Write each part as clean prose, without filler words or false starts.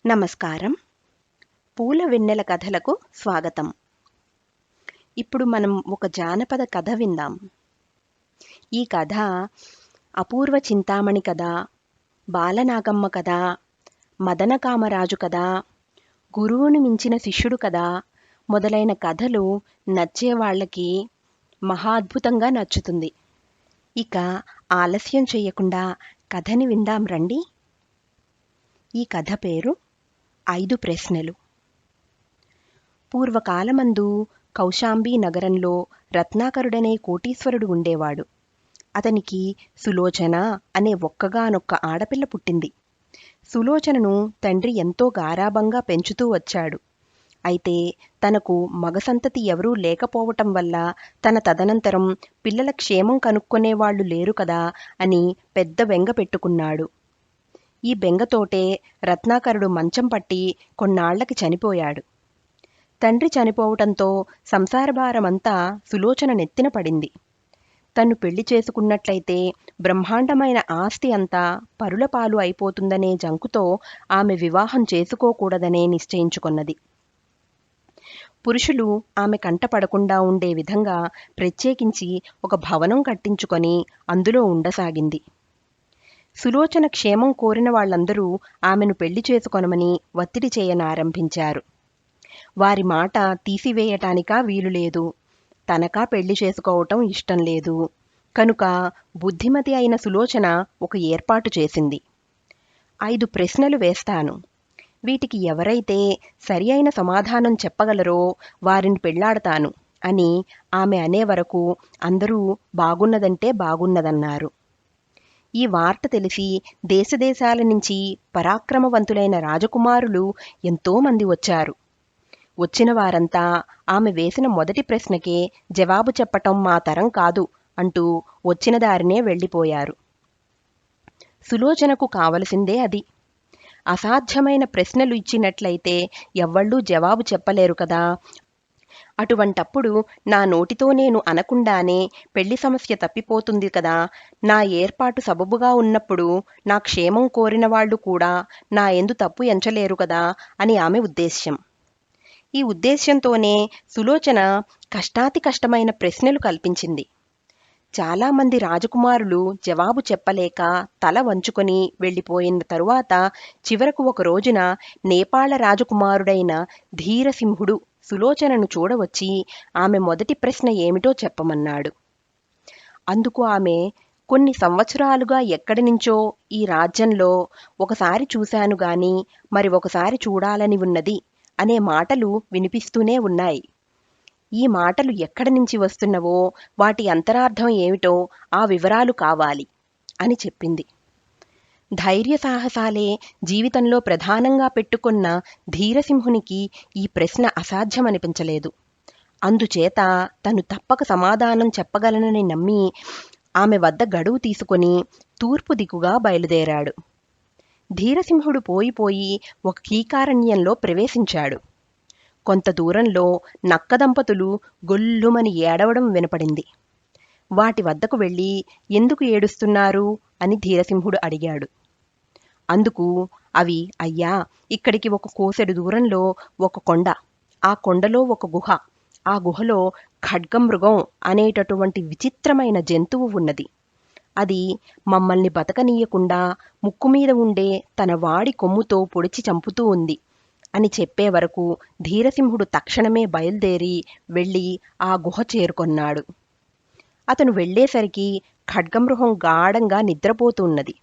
నమస్కారం. పూల వెన్నెల కథలకు స్వాగతం. ఇప్పుడు మనం ఒక జానపద కథ విందాం. ఈ కథ అపూర్వ చింతామణి కథ, బాలనాగమ్మ కథ, మదనకామరాజు కథ, గురువుని మించిన శిష్యుడు కథ మొదలైన కథలు నచ్చే వాళ్ళకి మహాద్భుతంగా నచ్చుతుంది. ఇక ఆలస్యం చేయకుండా కథని విందాం రండి. ఈ కథ పేరు 5 ప్రశ్నలు. పూర్వకాలమందు కౌశాంబి నగరంలో రత్నాకరుడనే కోటీశ్వరుడు ఉండేవాడు. అతనికి సులోచన అనే ఒక్కగానొక్క ఆడపిల్ల పుట్టింది. సులోచనను తండ్రి ఎంతో గారాబంగా పెంచుతూ వచ్చాడు. అయితే తనకు మగసంతతి ఎవరూ లేకపోవటం వల్ల తన తదనంతరం పిల్లల క్షేమం కనుక్కొనేవాళ్లు లేరు కదా అని పెద్ద బెంగ పెట్టుకున్నాడు. ఈ బెంగతోటే రత్నాకరుడు మంచం పట్టి కొన్నాళ్లకి చనిపోయాడు. తండ్రి చనిపోవటంతో సంసారభారమంతా సులోచన నెత్తిన పడింది. తను పెళ్లి చేసుకున్నట్లయితే బ్రహ్మాండమైన ఆస్తి అంతా పరులపాలు అయిపోతుందనే జంకుతో ఆమె వివాహం చేసుకోకూడదనే నిశ్చయించుకొన్నది. పురుషులు ఆమె కంటపడకుండా ఉండే విధంగా ప్రత్యేకించి ఒక భవనం కట్టించుకొని అందులో ఉండసాగింది. సులోచన క్షేమం కోరిన వాళ్లందరూ ఆమెను పెళ్లి చేసుకొనమని ఒత్తిడి చేయనారంభించారు. వారి మాట తీసివేయటానికా వీలులేదు. తనకా పెళ్లి చేసుకోవటం ఇష్టం లేదు. కనుక బుద్ధిమతి అయిన సులోచన ఒక ఏర్పాటు చేసింది. 5 ప్రశ్నలు వేస్తాను. వీటికి ఎవరైతే సరి అయిన సమాధానం చెప్పగలరో వారిని పెళ్లాడతాను అని ఆమె అనే వరకు అందరూ బాగున్నదంటే బాగున్నదన్నారు. ఈ వార్త తెలిసి దేశదేశాల నుంచి పరాక్రమవంతులైన రాజకుమారులు ఎంతోమంది వచ్చారు. వచ్చిన వారంతా ఆమె వేసిన మొదటి ప్రశ్నకే జవాబు చెప్పటం మా తరం కాదు అంటూ వచ్చిన దారినే వెళ్ళిపోయారు. సులోచనకు కావలసిందే అది. అసాధ్యమైన ప్రశ్నలు ఇచ్చినట్లయితే ఎవ్వళ్ళూ జవాబు చెప్పలేరు కదా. అటువంటప్పుడు నా నోటితో నేను అనకుండానే పెళ్లి సమస్య తప్పిపోతుంది కదా. నా ఏర్పాటు సబబుగా ఉన్నప్పుడు నా క్షేమం కోరిన వాళ్ళు కూడా నా యందు తప్పు ఎంచలేరు కదా అని ఆమె ఉద్దేశ్యం. ఈ ఉద్దేశ్యంతోనే సులోచన కష్టాతి కష్టమైన ప్రశ్నలు కల్పించింది. చాలామంది రాజకుమారులు జవాబు చెప్పలేక తల వంచుకొని వెళ్ళిపోయిన తరువాత చివరకు ఒక రోజున నేపాళ రాజకుమారుడైన ధీరసింహుడు సులోచనను చూడవచ్చి ఆమె మొదటి ప్రశ్న ఏమిటో చెప్పమన్నాడు. అందుకు ఆమె కొన్ని సంవత్సరాలుగా ఎక్కడి నుంచో ఈ రాజ్యంలో ఒకసారి చూశాను గాని మరి ఒకసారి చూడాలని ఉన్నది అనే మాటలు వినిపిస్తూనే ఉన్నాయి. ఈ మాటలు ఎక్కడి నుంచి వస్తున్నవో వాటి అంతరార్థం ఏమిటో ఆ వివరాలు కావాలి అని చెప్పింది. ధైర్య సాహసాలే జీవితంలో ప్రధానంగా పెట్టుకున్న ధీరసింహునికి ఈ ప్రశ్న అసాధ్యమనిపించలేదు. అందుచేత తను తప్పక సమాధానం చెప్పగలనని నమ్మి ఆమె వద్ద గడువు తీసుకొని తూర్పు దిక్కుగా బయలుదేరాడు. ధీరసింహుడు పోయిపోయి ఒక కీకారణ్యంలో ప్రవేశించాడు. కొంత దూరంలో నక్కదంపతులు గొల్లుమని ఏడవడం వినపడింది. వాటి వద్దకు వెళ్ళి ఎందుకు ఏడుస్తున్నారు అని ధీరసింహుడు అడిగాడు. అందుకు అవి, అయ్యా, ఇక్కడికి ఒక కోసెడు దూరంలో ఒక కొండ, ఆ కొండలో ఒక గుహ, ఆ గుహలో ఖడ్గమృగం అనేటటువంటి విచిత్రమైన జంతువు ఉన్నది. అది మమ్మల్ని బతకనీయకుండా ముక్కుమీద ఉండే తన వాడి కొమ్ముతో పొడిచి చంపుతూ ఉంది అని చెప్పే వరకు ధీరసింహుడు తక్షణమే బయలుదేరి వెళ్ళి ఆ గుహ చేరుకొన్నాడు. అతను వెళ్లేసరికి ఖడ్గమృగం గాఢంగా నిద్రపోతున్నది.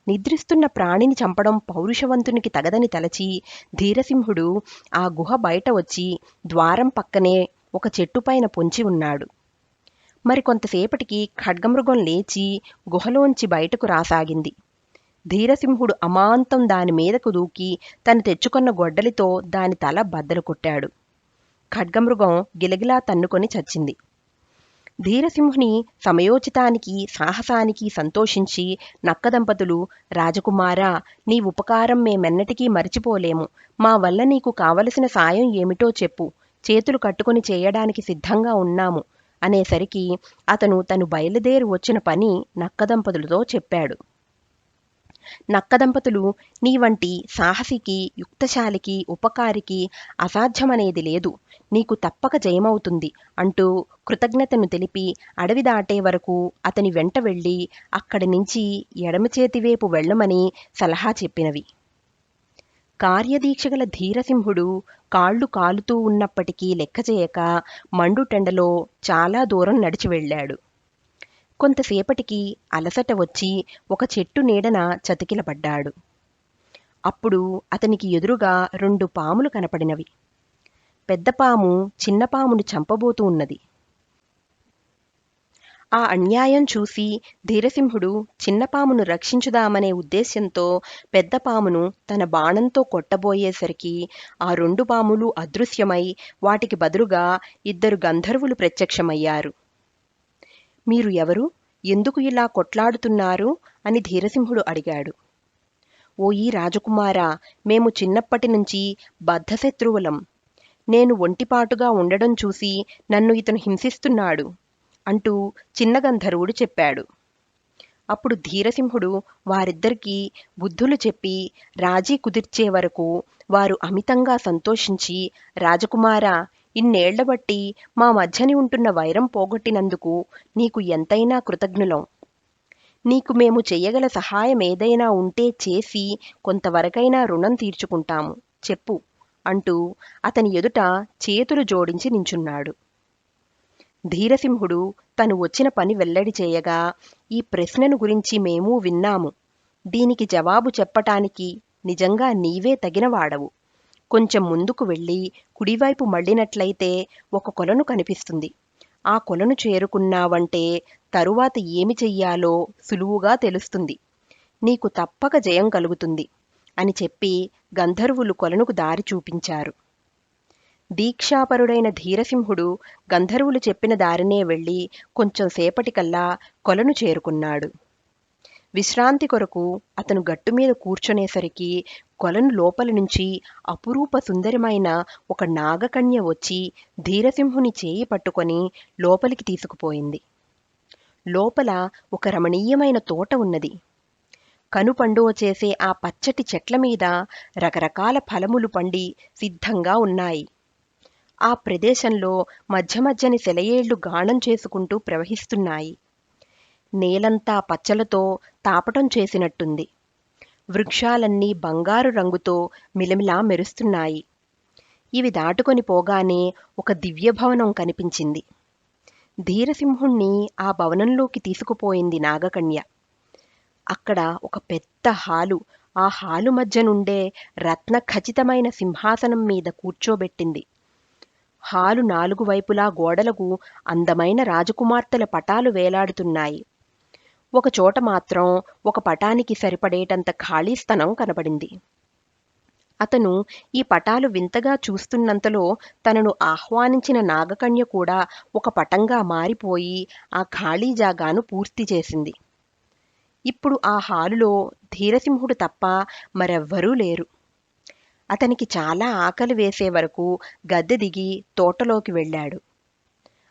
నిద్రిస్తున్న ప్రాణిని చంపడం పౌరుషవంతునికి తగదని తలచి ధీరసింహుడు ఆ గుహ బయట వచ్చి ద్వారం పక్కనే ఒక చెట్టుపైన పొంచి ఉన్నాడు. మరికొంతసేపటికి ఖడ్గమృగం లేచి గుహలోంచి బయటకు రాసాగింది. ధీరసింహుడు అమాంతం దాని మీదకు దూకి తను తెచ్చుకొన్న గొడ్డలితో దాని తల బద్దలు కొట్టాడు. ఖడ్గమృగం గిలగిలా తన్నుకొని చచ్చింది. ధీరసింహుని సమయోచితానికి సాహసానికి సంతోషించి నక్కదంపతులు, రాజకుమారా, నీ ఉపకారం మేమెన్నటికీ మరిచిపోలేము. మా వల్ల నీకు కావలసిన సాయం ఏమిటో చెప్పు, చేతులు కట్టుకుని చేయడానికి సిద్ధంగా ఉన్నాము అనేసరికి అతను తను బయలుదేరి వచ్చిన పని నక్కదంపతులతో చెప్పాడు. నక్కదంపతులు, నీ వంటి సాహసికి, యుక్తశాలికి, ఉపకారికి అసాధ్యమనేది లేదు, నీకు తప్పక జయమవుతుంది అంటూ కృతజ్ఞతను తెలిపి అడవి దాటే వరకు అతని వెంట వెళ్ళి అక్కడి నుంచి ఎడమచేతివేపు వెళ్ళమని సలహా చెప్పినవి. కార్యదీక్షగల ధీరసింహుడు కాళ్ళు కాలుతూ ఉన్నప్పటికీ లెక్కచేయక మండుటెండలో చాలా దూరం నడిచి వెళ్ళాడు. కొంతసేపటికి అలసట వచ్చి ఒక చెట్టు నీడన చతికిలబడ్డాడు. అప్పుడు అతనికి ఎదురుగా 2 పాములు కనపడినవి. పెద్దపాము చిన్నపామును చంపబోతూ ఉన్నది. ఆ అన్యాయం చూసి ధీరసింహుడు చిన్నపామును రక్షించుదామనే ఉద్దేశ్యంతో పెద్దపామును తన బాణంతో కొట్టబోయేసరికి ఆ 2 పాములు అదృశ్యమై వాటికి బదులుగా 2 గంధర్వులు ప్రత్యక్షమయ్యారు. మీరు ఎవరు? ఎందుకు ఇలా కొట్లాడుతున్నారు అని ధీరసింహుడు అడిగాడు. ఓయి రాజకుమారా, మేము చిన్నప్పటినుంచి బద్ధశత్రువులం. నేను ఒంటిపాటుగా ఉండడం చూసి నన్ను ఇతను హింసిస్తున్నాడు అంటూ చిన్న గంధర్వుడు చెప్పాడు. అప్పుడు ధీరసింహుడు వారిద్దరికీ బుద్ధులు చెప్పి రాజీ కుదిర్చే వరకు వారు అమితంగా సంతోషించి, రాజకుమారా, ఇన్నేళ్లబట్టి మా మధ్యని ఉంటున్న వైరం పోగొట్టినందుకు నీకు ఎంతైనా కృతజ్ఞులం. నీకు మేము చెయ్యగల సహాయమేదైనా ఉంటే చేసి కొంతవరకైనా రుణం తీర్చుకుంటాము, చెప్పు అంటూ అతని ఎదుట చేతులు జోడించి నించున్నాడు. ధీరసింహుడు తను వచ్చిన పని వెల్లడి చేయగా, ఈ ప్రశ్నను గురించి మేము విన్నాము. దీనికి జవాబు చెప్పటానికి నిజంగా నీవే తగినవాడవు. కొంచెం ముందుకు వెళ్ళి కుడివైపు మళ్ళినట్లయితే ఒక కొలను కనిపిస్తుంది. ఆ కొలను చేరుకున్నావంటే తరువాత ఏమి చెయ్యాలో సులువుగా తెలుస్తుంది. నీకు తప్పక జయం కలుగుతుంది అని చెప్పి గంధర్వులు కొలనుకు దారి చూపించారు. దీక్షాపరుడైన ధీరసింహుడు గంధర్వులు చెప్పిన దారినే వెళ్ళి కొంచెం సేపటికల్లా కొలను చేరుకున్నాడు. విశ్రాంతి కొరకు అతను గట్టుమీద కూర్చునేసరికి కొలను లోపల నుంచి అపురూప సుందరమైన ఒక నాగకన్య వచ్చి ధీరసింహుని చేయి పట్టుకొని లోపలికి తీసుకుపోయింది. లోపల ఒక రమణీయమైన తోట ఉన్నది. కనుపండువ చేసే ఆ పచ్చటి చెట్ల మీద రకరకాల ఫలములు పండి సిద్ధంగా ఉన్నాయి. ఆ ప్రదేశంలో మధ్య మధ్యని సెలయేళ్లు గానం చేసుకుంటూ ప్రవహిస్తున్నాయి. నేలంతా పచ్చలతో తాపటం చేసినట్టుంది. వృక్షాలన్నీ బంగారు రంగుతో మిలమిలా మెరుస్తున్నాయి. ఇవి దాటుకొని పోగానే ఒక దివ్యభవనం కనిపించింది. ధీరసింహుణ్ణి ఆ భవనంలోకి తీసుకుపోయింది నాగకన్య. అక్కడ ఒక పెద్ద హాలు, ఆ హాలు మధ్య నుండే రత్న ఖచితమైన సింహాసనం మీద కూర్చోబెట్టింది. హాలు 4 వైపులా గోడలకు అందమైన రాజకుమార్తెల పటాలు వేలాడుతున్నాయి. ఒక చోట మాత్రం ఒక పటానికి సరిపడేటంత ఖాళీ స్థలం కనబడింది. అతను ఈ పటాలు వింతగా చూస్తున్నంతలో తనను ఆహ్వానించిన నాగకన్య కూడా ఒక పటంగా మారిపోయి ఆ ఖాళీ జాగాను పూర్తి చేసింది. ఇప్పుడు ఆ హాలులో ధీరసింహుడు తప్ప మరెవ్వరూ లేరు. అతనికి చాలా ఆకలి వేసే వరకు గద్దె దిగి తోటలోకి వెళ్ళాడు.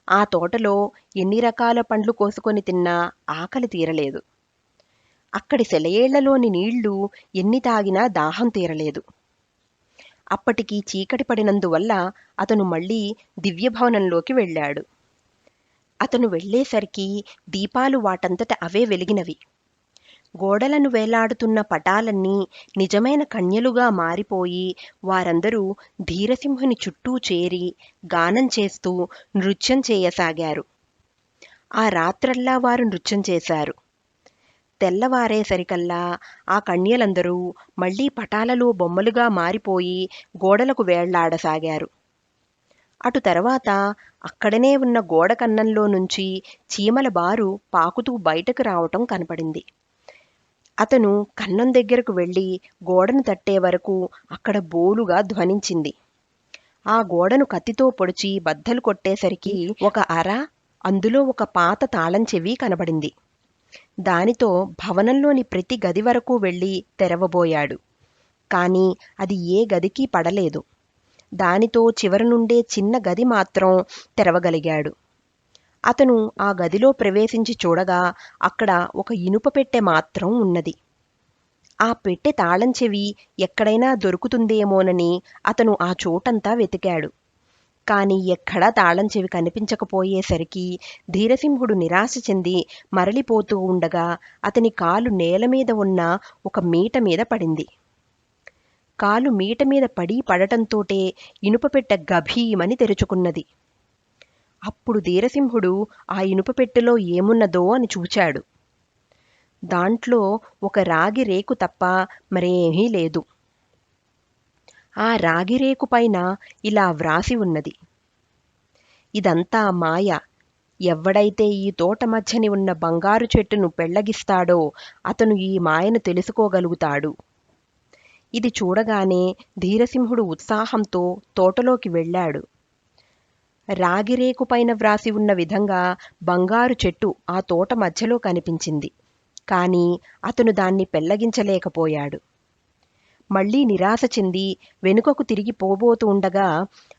ఆ తోటలో ఎన్ని రకాల పండ్లు కోసుకొని తిన్నా ఆకలి తీరలేదు. అక్కడి సెలయేళ్లలోని నీళ్లు ఎన్ని తాగినా దాహం తీరలేదు. అప్పటికి చీకటి పడినందువల్ల అతను మళ్లీ దివ్యభవనంలోకి వెళ్ళాడు. అతను వెళ్లేసరికి దీపాలు వాటంతట అవే వెలిగినవి. గోడలను వేలాడుతున్న పటాలన్నీ నిజమైన కన్యలుగా మారిపోయి వారందరూ ధీరసింహుని చుట్టూ చేరి గానం చేస్తూ నృత్యం చేయసాగారు. ఆ రాత్రల్లా వారు నృత్యం చేశారు. తెల్లవారేసరికల్లా ఆ కన్యలందరూ మళ్లీ పటాలలో బొమ్మలుగా మారిపోయి గోడలకు వేళ్లాడసాగారు. అటు తర్వాత అక్కడనే ఉన్న గోడ కన్నంలో నుంచి చీమల బారు పాకుతూ బయటకు రావటం కనపడింది. అతను కన్నం దగ్గరకు వెళ్ళి గోడను తట్టే వరకు అక్కడ బోలుగా ధ్వనించింది. ఆ గోడను కత్తితో పొడిచి బద్దలు కొట్టేసరికి ఒక అర, అందులో ఒక పాత తాళం చెవి కనబడింది. దానితో భవనంలోని ప్రతి గది వరకు వెళ్ళి తెరవబోయాడు. కాని అది ఏ గదికి పడలేదు. దానితో చివరి నుండే చిన్న గది మాత్రం తెరవగలిగాడు. అతను ఆ గదిలో ప్రవేశించి చూడగా అక్కడ ఒక ఇనుప పెట్టె మాత్రం ఉన్నది. ఆ పెట్టె తాళం చెవి ఎక్కడైనా దొరుకుతుందేమోనని అతను ఆ చోటంతా వెతికాడు. కాని ఎక్కడా తాళం చెవి కనిపించకపోయేసరికి ధీరసింహుడు నిరాశ చెంది మరలిపోతూ ఉండగా అతని కాలు నేలమీద ఉన్న ఒక మీట మీద పడింది. కాలు మీట మీద పడటంతోటే ఇనుపపెట్టె గభీమని తెరుచుకున్నది. అప్పుడు ధీరసింహుడు ఆ ఇనుపపెట్టెలో ఏమున్నదో అని చూచాడు. దాంట్లో ఒక రాగి రేకు తప్ప మరేమీ లేదు. ఆ రాగిరేకు పైన ఇలా వ్రాసి ఉన్నది: ఇదంతా మాయ. ఎవ్వడైతే ఈ తోట మధ్యని ఉన్న బంగారు చెట్టును పెళ్లగిస్తాడో అతను ఈ మాయను తెలుసుకోగలుగుతాడు. ఇది చూడగానే ధీరసింహుడు ఉత్సాహంతో తోటలోకి వెళ్ళాడు. రాగిరేకు పైన వ్రాసి ఉన్న విధంగా బంగారు చెట్టు ఆ తోట మధ్యలో కనిపించింది. కాని అతను దాన్ని పెళ్లగించలేకపోయాడు. మళ్లీ నిరాశ చెంది వెనుకకు తిరిగి పోబోతూ ఉండగా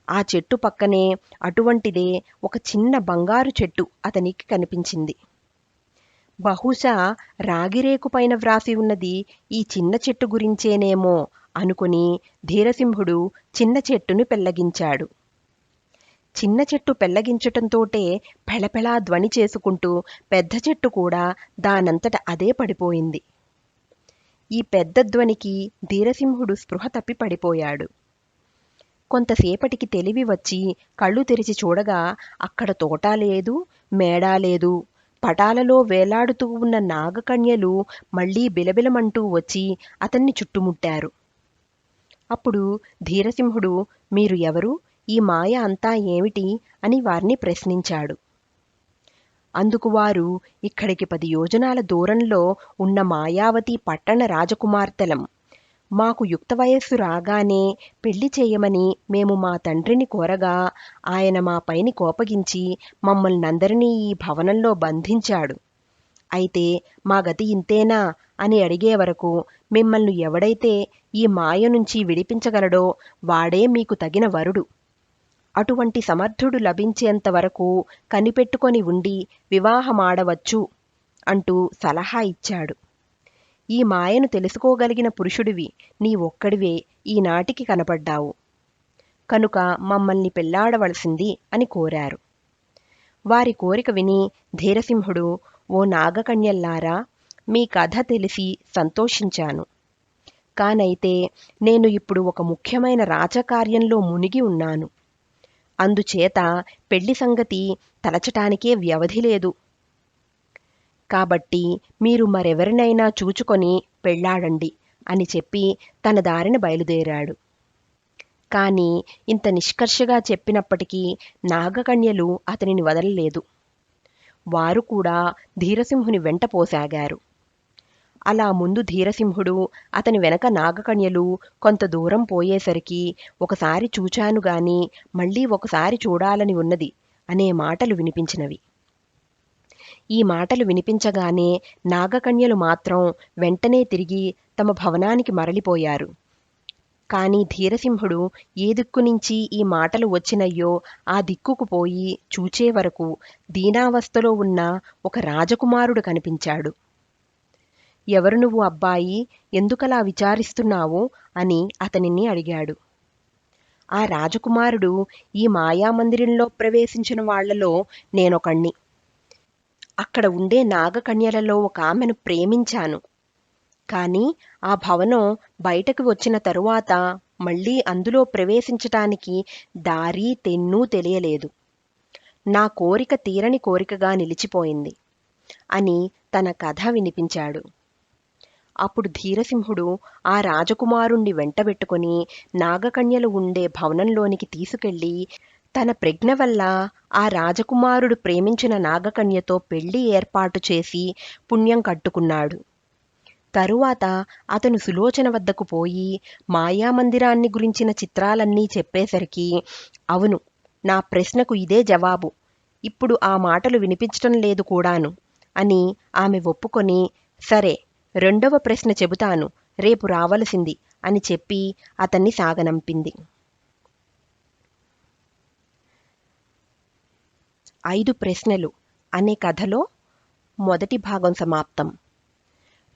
ఆ చెట్టు పక్కనే అటువంటిదే ఒక చిన్న బంగారు చెట్టు అతనికి కనిపించింది. బహుశా రాగిరేకు పైన వ్రాసి ఉన్నది ఈ చిన్న చెట్టు గురించేనేమో అనుకుని ధీరసింహుడు చిన్న చెట్టును పెళ్లగించాడు. చిన్న చెట్టు పెళ్లగించటంతోటే పెళపెళా ధ్వని చేసుకుంటూ పెద్ద చెట్టు కూడా దానంతట అదే పడిపోయింది. ఈ పెద్ద ధ్వనికి ధీరసింహుడు స్పృహ తప్పి పడిపోయాడు. కొంతసేపటికి తెలివి వచ్చి కళ్ళు తెరిచి చూడగా అక్కడ తోటా లేదు, మేడా లేదు. పటాలలో వేలాడుతూ ఉన్న నాగకన్యలు మళ్లీ బిలబిలమంటూ వచ్చి అతన్ని చుట్టుముట్టారు. అప్పుడు ధీరసింహుడు, మీరు ఎవరు? ఈ మాయ అంతా ఏమిటి అని వారిని ప్రశ్నించాడు. అందుకు వారు, ఇక్కడికి 10 యోజనాల దూరంలో ఉన్న మాయావతి పట్టణ రాజకుమార్తెలం. మాకు యుక్త వయస్సు రాగానే పెళ్లి చేయమని మేము మా తండ్రిని కోరగా ఆయన మా పైని కోపగించి మమ్మల్నందరినీ ఈ భవనంలో బంధించాడు. అయితే మా గతి ఇంతేనా అని అడిగే వరకు మిమ్మల్ని ఎవడైతే ఈ మాయ నుంచి విడిపించగలడో వాడే మీకు తగిన వరుడు. అటువంటి సమర్థుడు లభించేంతవరకు కనిపెట్టుకొని ఉండి వివాహమాడవచ్చు అంటూ సలహా ఇచ్చాడు. ఈ మాయను తెలుసుకోగలిగిన పురుషుడివి నీ ఒక్కడివే ఈనాటికి కనపడ్డావు. కనుక మమ్మల్ని పెళ్లాడవలసింది అని కోరారు. వారి కోరిక విని ధీరసింహుడు, ఓ నాగకన్యల్లారా, మీ కథ తెలిసి సంతోషించాను. కానైతే నేను ఇప్పుడు ఒక ముఖ్యమైన రాజకార్యంలో మునిగి ఉన్నాను. అందుచేత పెళ్లి సంగతి తలచటానికే వ్యవధి లేదు. కాబట్టి మీరు మరెవరినైనా చూచుకొని పెళ్లాడండి అని చెప్పి తన దారిన బయలుదేరాడు. కాని ఇంత నిష్కర్షగా చెప్పినప్పటికీ నాగకన్యలు అతనిని వదలలేదు. వారు కూడా ధీరసింహుని వెంట పోసాగారు. అలా ముందు ధీరసింహుడు, అతని వెనక నాగకన్యలు కొంత దూరం పోయేసరికి ఒకసారి చూచానుగాని మళ్లీ ఒకసారి చూడాలని ఉన్నది అనే మాటలు వినిపించినవి. ఈ మాటలు వినిపించగానే నాగకన్యలు మాత్రం వెంటనే తిరిగి తమ భవనానికి మరలిపోయారు. కాని ధీరసింహుడు ఏ దిక్కునుంచి ఈ మాటలు వచ్చినయ్యో ఆ దిక్కుకు పోయి చూచే వరకు దీనావస్థలో ఉన్న ఒక రాజకుమారుడు కనిపించాడు. ఎవరు నువ్వు అబ్బాయి, ఎందుకలా విచారిస్తున్నావు అని అతనిని అడిగాడు. ఆ రాజకుమారుడు, ఈ మాయామందిరంలో ప్రవేశించిన వాళ్లలో నేనొకణ్ణి. అక్కడ ఉండే నాగకన్యలలో ఒక ఆమెను ప్రేమించాను. కాని ఆ భవనం బయటకు వచ్చిన తరువాత మళ్లీ అందులో ప్రవేశించటానికి దారి తెన్నూ తెలియలేదు. నా కోరిక తీరని కోరికగా నిలిచిపోయింది అని తన కథ వినిపించాడు. అప్పుడు ధీరసింహుడు ఆ రాజకుమారుణ్ణి వెంటబెట్టుకుని నాగకన్యలు ఉండే భవనంలోనికి తీసుకెళ్లి తన ప్రజ్ఞ వల్ల ఆ రాజకుమారుడు ప్రేమించిన నాగకన్యతో పెళ్లి ఏర్పాటు చేసి పుణ్యం కట్టుకున్నాడు. తరువాత అతను సులోచన వద్దకు పోయి మాయామందిరాన్ని గురించిన చిత్రాలన్నీ చెప్పేసరికి, అవును, నా ప్రశ్నకు ఇదే జవాబు, ఇప్పుడు ఆ మాటలు వినిపించటం లేదు కూడాను అని ఆమె ఒప్పుకొని, సరే, 2వ ప్రశ్న చెబుతాను, రేపు రావలసింది అని చెప్పి అతన్ని సాగనంపింది. 5 ప్రశ్నలు అనే కథలో మొదటి భాగం సమాప్తం.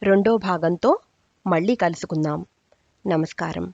2వ భాగంతో మళ్ళీ కలుసుకుందాం. నమస్కారం.